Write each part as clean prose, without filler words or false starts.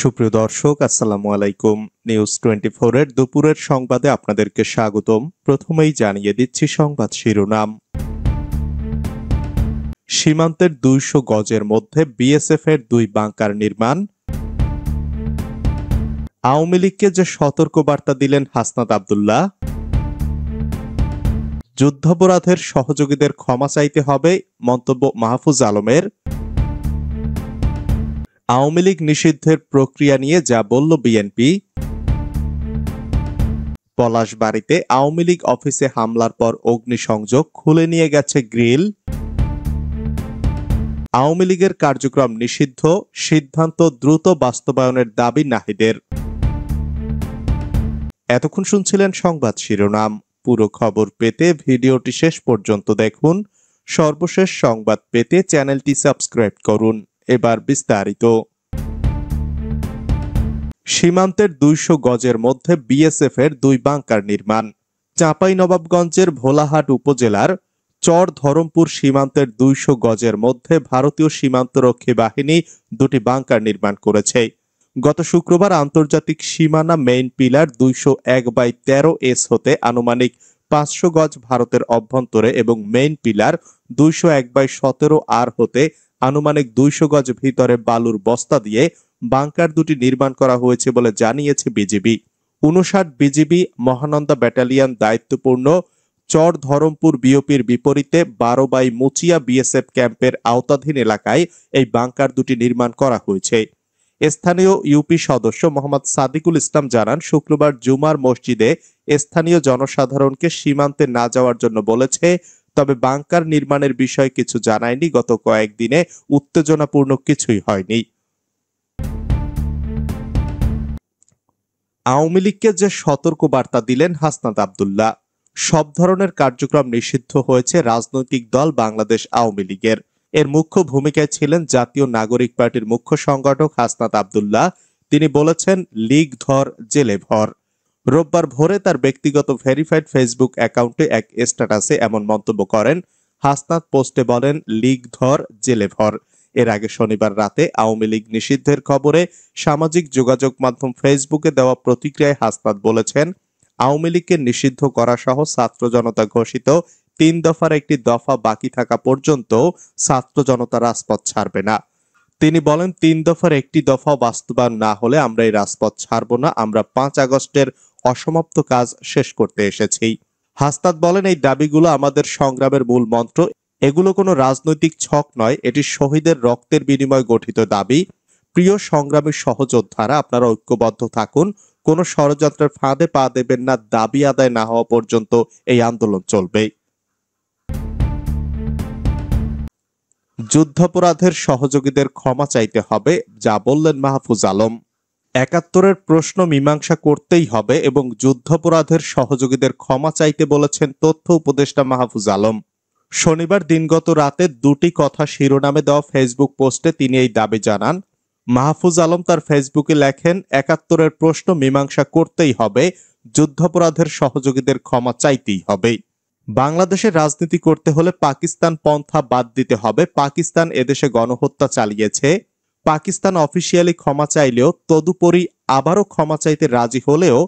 সুপ্রিয় দর্শক, আসসালামু আলাইকুম। নিউজ 24 এর দুপুরের সংবাদে আপনাদেরকে স্বাগতম। প্রথমেই জানিয়ে দিচ্ছি সংবাদ শিরোনাম। সীমান্তের 200 গজের মধ্যে বিএসএফ এর 2 বাংকার নির্মাণ। আওয়ামী লীগকে যে সতর্কবার্তা দিলেন হাসনাত আব্দুল্লাহ। যুদ্ধাপরাধের সহযোগীদের ক্ষমা চাইতে হবে, মন্তব্য মাহফুজ আলমের। আওয়ামী লীগ নিষিদ্ধের প্রক্রিয়া নিয়ে যা বলল বিএনপি। পলাশবাড়ীতে আওয়ামী লীগ অফিসে হামলার পর অগ্নিসংযোগ, খুলে নিয়ে গেছে গ্রিল। আওয়ামী লীগের কার্যক্রম নিষিদ্ধ, সিদ্ধান্ত দ্রুত বাস্তবায়নের দাবি নাহিদের। এতক্ষণ শুনছিলেন সংবাদ শিরোনাম। পুরো খবর পেতে ভিডিওটি শেষ পর্যন্ত দেখুন। সর্বশেষ সংবাদ পেতে চ্যানেলটি সাবস্ক্রাইব করুন। এবার বিস্তারিত। সীমান্তের 200 গজের মধ্যে বিএসএফ এর 2 বাংকার নির্মাণ। চাঁপাইনবাবগঞ্জের ভোলাহাট উপজেলার চর ধরমপুর সীমান্তের 200 গজের মধ্যে ভারতীয় সীমান্তরক্ষী বাহিনী 2টি বাংকার নির্মাণ করেছে। গত শুক্রবার আন্তর্জাতিক সীমানা মেইন পিলার 201/13 হতে আনুমানিক 500 গজ ভারতের অভ্যন্তরে এবং মেইন পিলার 201/17 হতে আনুমানিক 200 গজ ভিতরে বালুর বস্তা দিয়ে বাংকার 2টি নির্মাণ করা হয়েছে বলে জানিয়েছে বিজিবি। 59 বিজিবি মহানন্দা ব্যাটালিয়ন দায়িত্বপূর্ণ চর ধরমপুর বিওপির বিপরীতে 12 মুচিয়া বিএসএফ ক্যাম্পের আওতাধীন এলাকায় এই বাংকার 2টি নির্মাণ করা হয়েছে। স্থানীয় ইউপি সদস্য মোহাম্মদ সাদিকুল ইসলাম জানান, শুক্রবার জুমার মসজিদে স্থানীয় জনসাধারণকে সীমান্তে না যাওয়ার জন্য বলেছে, তবে বাংকার নির্মাণের বিষয়ে কিছু জানায়নি। গত কয়েকদিনে উত্তেজনাপূর্ণ কিছুই হয়নি। আওয়ামী লীগকে যে সতর্কবার্তা দিলেন হাসনাত আব্দুল্লাহ। সব ধরনের কার্যক্রম নিষিদ্ধ হয়েছে রাজনৈতিক দল বাংলাদেশ আওয়ামী লীগের। এর মুখ্য ভূমিকায় ছিলেন জাতীয় নাগরিক পার্টির মুখ্য সংগঠক হাসনাত আব্দুল্লাহ। তিনি বলেছেন, লীগ ধর জেলে ভর। রোববার ভোরে তার ব্যক্তিগত ভেরিফাইড ফেসবুক অ্যাকাউন্টে এক স্ট্যাটাসে এমন মন্তব্য করেন। হাসনাত পোস্টে বলেন, লীগ ধর জেলে ভর। এর আগে শনিবার রাতে আওয়ামী লীগ নিষিদ্ধের খবরে সামাজিক যোগাযোগ মাধ্যম ফেসবুকে দেওয়া প্রতিক্রিয়ায় হাসনাত বলেছেন, আওয়ামী লীগকে নিষিদ্ধ করা সহ ছাত্র জনতা ঘোষিত 3 দফার একটি দফা বাকি থাকা পর্যন্ত ছাত্র জনতা রাজপথ ছাড়বে না। তিনি বলেন, 3 দফার একটি দফা বাস্তবায়ন না হলে আমরা এই রাজপথ ছাড়ব না। আমরা 5 আগস্টের অসমাপ্ত কাজ শেষ করতে এসেছি। হাসনাত বলেন, এই দাবিগুলো আমাদের সংগ্রামের মূল মন্ত্র। এগুলো কোনো রাজনৈতিক ছক নয়, এটি শহীদের রক্তের বিনিময়ে গঠিত দাবি। প্রিয় সংগ্রামী সহযোদ্ধারা, আপনারা ঐক্যবদ্ধ থাকুন, কোনো ষড়যন্ত্রের ফাঁদে পা দেবেন না। দাবি আদায় না হওয়া পর্যন্ত এই আন্দোলন চলবে। যুদ্ধাপরাধের সহযোগীদের ক্ষমা চাইতে হবে, যা বললেন মাহফুজ আলম। 71-এর প্রশ্ন মীমাংসা করতেই হবে এবং যুদ্ধাপরাধের সহযোগীদের ক্ষমা চাইতে বলেছেন তথ্য উপদেষ্টা মাহফুজ আলম। শনিবার দিনগত রাতে 2টি কথা শিরোনামে দেওয়া ফেসবুক পোস্টে তিনি এই দাবি জানান। মাহফুজ আলম তার ফেসবুকে লেখেন, 71-এর প্রশ্ন মীমাংসা করতেই হবে, যুদ্ধাপরাধের সহযোগীদের ক্ষমা চাইতেই হবে। বাংলাদেশের রাজনীতি করতে হলে পাকিস্তান পন্থা বাদ দিতে হবে। পাকিস্তান এদেশে গণহত্যা চালিয়েছে। পাকিস্তান অফিসিয়ালি ক্ষমা চাইলেও, তদুপরি আবারও ক্ষমা চাইতে রাজি হলেও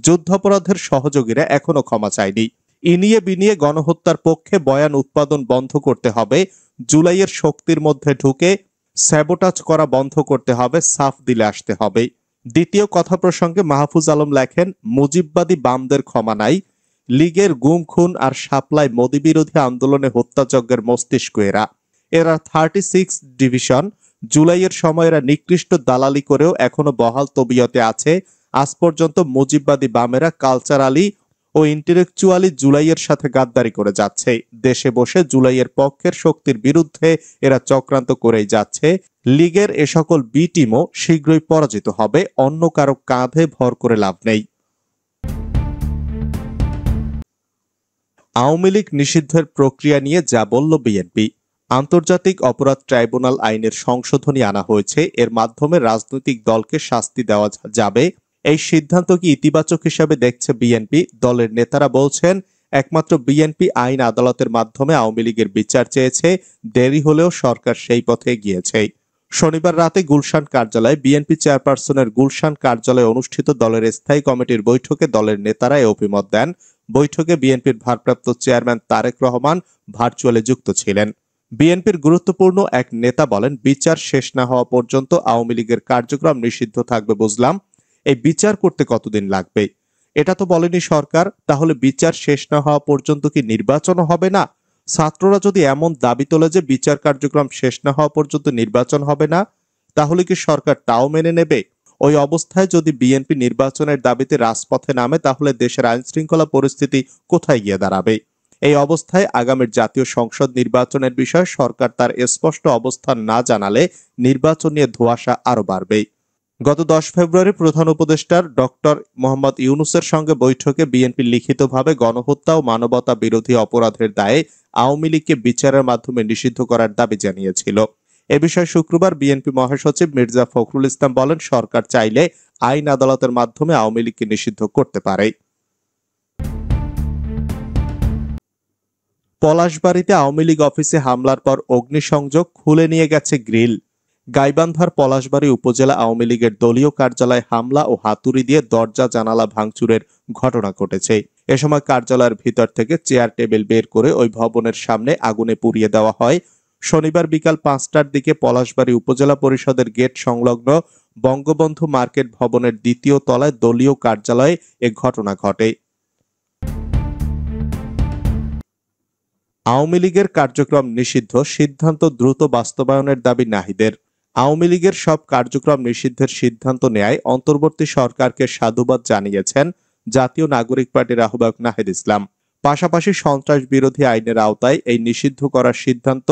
যুদ্ধাপরাধের সহযোগীরা এখনো ক্ষমা চায়নি। ইনিয়ে বিনিয়ে গণহত্যার পক্ষে বয়ান উৎপাদন বন্ধ করতে হবে। জুলাইয়ের শক্তির মধ্যে ঢুকে স্যাবোটাজ করা বন্ধ করতে হবে। সাফ দিলে আসতে হবে। দ্বিতীয় কথা প্রসঙ্গে মাহফুজ আলম লেখেন, মুজিববাদী বামদের ক্ষমা নাই। লীগের গুম খুন আর সাপ্লাই মোদি বিরোধী আন্দোলনে হত্যাযজ্ঞের মস্তিষ্ক এরা 36 ডিভিশন। জুলাইয়ের সময় এরা নিকৃষ্ট দালালি করেও এখনো বহাল তবিয়তে আছে। আজ পর্যন্ত মুজিববাদী বামেরা কালচারালি ও ইন্টেলেকচুয়ালি জুলাইয়ের সাথে গাদ্দারি করে যাচ্ছে। দেশে বসে জুলাইয়ের পক্ষের শক্তির বিরুদ্ধে এরা চক্রান্ত করেই যাচ্ছে। লীগের এ সকল বি টিমও শীঘ্রই পরাজিত হবে। অন্য কারো কাঁধে ভর করে লাভ নেই। আওয়ামী লীগ নিষিদ্ধের প্রক্রিয়া নিয়ে যা বলল বিএনপি। আন্তর্জাতিক অপরাধ ট্রাইব্যুনাল আইনের সংশোধনী আনা হয়েছে। এর মাধ্যমে রাজনৈতিক দলকে শাস্তি দেওয়া যাবে। এই সিদ্ধান্ত কি ইতিবাচক হিসাবে দেখছে বিএনপি? দলের নেতারা বলছেন, একমাত্র বিএনপি আইন আদালতের মাধ্যমে আওয়ামী লীগের বিচার চেয়েছে। দেরি হলেও সরকার সেই পথে গিয়েছে। শনিবার রাতে গুলশান কার্যালয়ে বিএনপি চেয়ারপারসনের গুলশান কার্যালয়ে অনুষ্ঠিত দলের স্থায়ী কমিটির বৈঠকে দলের নেতারা এ অভিমত দেন। বৈঠকে বিএনপির ভারপ্রাপ্ত চেয়ারম্যান তারেক রহমান ভার্চুয়ালি যুক্ত ছিলেন। বিএনপির গুরুত্বপূর্ণ এক নেতা বলেন, বিচার শেষ না হওয়া পর্যন্ত আওয়ামী লীগের কার্যক্রম নিষিদ্ধ থাকবে বুঝলাম, এই বিচার করতে কতদিন লাগবে? এটা তো বলেনি সরকার। তাহলে বিচার শেষ না হওয়া পর্যন্ত কি নির্বাচনও হবে না? ছাত্ররা যদি এমন দাবি তোলে যে বিচার কার্যক্রম শেষ না হওয়া পর্যন্ত নির্বাচন হবে না, তাহলে কি সরকার তাও মেনে নেবে? ওই অবস্থায় যদি বিএনপি নির্বাচনের দাবিতে রাজপথে নামে, তাহলে দেশের আইন শৃঙ্খলা পরিস্থিতি কোথায় গিয়ে দাঁড়াবে? এই অবস্থায় আগামীর জাতীয় সংসদ নির্বাচনের বিষয়ে সরকার তার স্পষ্ট অবস্থান না জানালে নির্বাচন নিয়ে ধোঁয়াশা আরো বাড়বে। গত 10 ফেব্রুয়ারি প্রধান উপদেষ্টার ডক্টর মোহাম্মদ ইউনূসের সঙ্গে বৈঠকে বিএনপি লিখিতভাবে গণহত্যা ও মানবতা বিরোধী অপরাধের দায়ে আওয়ামী লীগকে বিচারের মাধ্যমে নিষিদ্ধ করার দাবি জানিয়েছিল। এ বিষয়ে শুক্রবার বিএনপি মহাসচিব মির্জা ফখরুল ইসলাম বলেন, সরকার চাইলে আইন আদালতের মাধ্যমে আওয়ামী লীগকে নিষিদ্ধ করতে পারে। পলাশবাড়ীতে আওয়ামী লীগ অফিসে হামলার পর অগ্নিসংযোগ, খুলে নিয়ে গেছে গ্রিল। গাইবান্ধার পলাশবাড়ী উপজেলা আওয়ামী লীগের দলীয় কার্যালয়ে হামলা ও হাতুড়ি দিয়ে দরজা জানালা ভাঙচুরের ঘটনা ঘটেছে। এ সময় কার্যালয়ের ভিতর থেকে চেয়ার টেবিল বের করে ওই ভবনের সামনে আগুনে পুড়িয়ে দেওয়া হয়। শনিবার বিকাল 5টার দিকে পলাশবাড়ী উপজেলা পরিষদের গেট সংলগ্ন বঙ্গবন্ধু মার্কেট ভবনের 2য় তলায় দলীয় কার্যালয়ে এ ঘটনা ঘটে। আওয়ামী লীগের কার্যক্রম নিষিদ্ধ, সিদ্ধান্ত দ্রুত বাস্তবায়নের দাবি নাহিদের। আওয়ামী লীগের সব কার্যক্রম নিষিদ্ধের সিদ্ধান্ত নেয় অন্তর্বর্তী সরকারকে সাধুবাদ জানিয়েছেন জাতীয় নাগরিক পার্টির আহ্বায়ক নাহিদ ইসলাম। পাশাপাশি সন্ত্রাস বিরোধী আইনের আওতায় এই নিষিদ্ধ করার সিদ্ধান্ত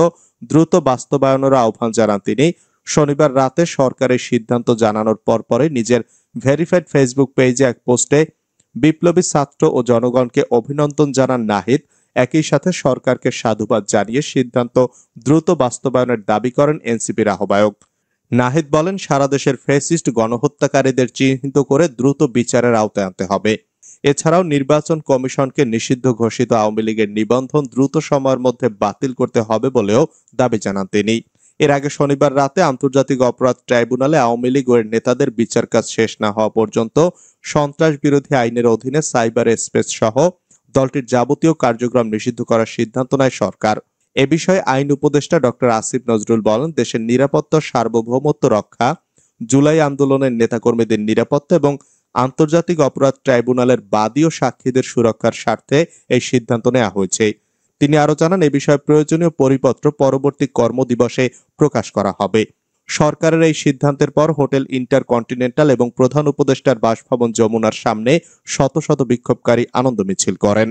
দ্রুত বাস্তবায়নের আহ্বান জানান তিনি। শনিবার রাতে সরকারের সিদ্ধান্ত জানানোর পরপরই নিজের ভেরিফাইড ফেসবুক পেজে এক পোস্টে বিপ্লবী ছাত্র ও জনগণকে অভিনন্দন জানান নাহিদ। একই সাথে সরকারকে সাধুবাদ জানিয়ে সিদ্ধান্ত দ্রুত বাস্তবায়নের দাবি করেন এনসিপির আহ্বায়ক। নাহিদ বলেন, সারা দেশের ফ্যাসিস্ট গণহত্যাকারীদের চিহ্নিত করে দ্রুত বিচারের আওতায় আনতে হবে। এছাড়াও নির্বাচন কমিশনকে নিষিদ্ধ ঘোষিত আওয়ামী লীগের নিবন্ধন দ্রুত সময়ের মধ্যে বাতিল করতে হবে বলেও দাবি জানান তিনি। এর আগে শনিবার রাতে আন্তর্জাতিক অপরাধ ট্রাইব্যুনালে আওয়ামী লীগ ও এর নেতাদের বিচার কাজ শেষ না হওয়া পর্যন্ত সন্ত্রাস বিরোধী আইনের অধীনে সাইবার স্পেস সহ দলটির যাবতীয় কার্যক্রম নিষিদ্ধ করার সিদ্ধান্ত নেয় সরকার। এ বিষয়ে আইন উপদেষ্টা ডক্টর আসিফ নজরুল বলেন, দেশের নিরাপত্তা সার্বভৌমত্ব রক্ষা, জুলাই আন্দোলনের নেতাকর্মীদের নিরাপত্তা এবং আন্তর্জাতিক অপরাধ ট্রাইব্যুনালের বাদী ও সাক্ষীদের সুরক্ষার স্বার্থে এই সিদ্ধান্ত নেওয়া হয়েছে। তিনি আরো জানান, এ বিষয়ে প্রয়োজনীয় পরিপত্র পরবর্তী কর্মদিবসে প্রকাশ করা হবে। সরকারের এই সিদ্ধান্তের পর হোটেল ইন্টারকন্টিনেন্টাল এবং প্রধান উপদেষ্টার বাসভবন যমুনার সামনে শত শত বিক্ষোভকারী আনন্দ মিছিল করেন।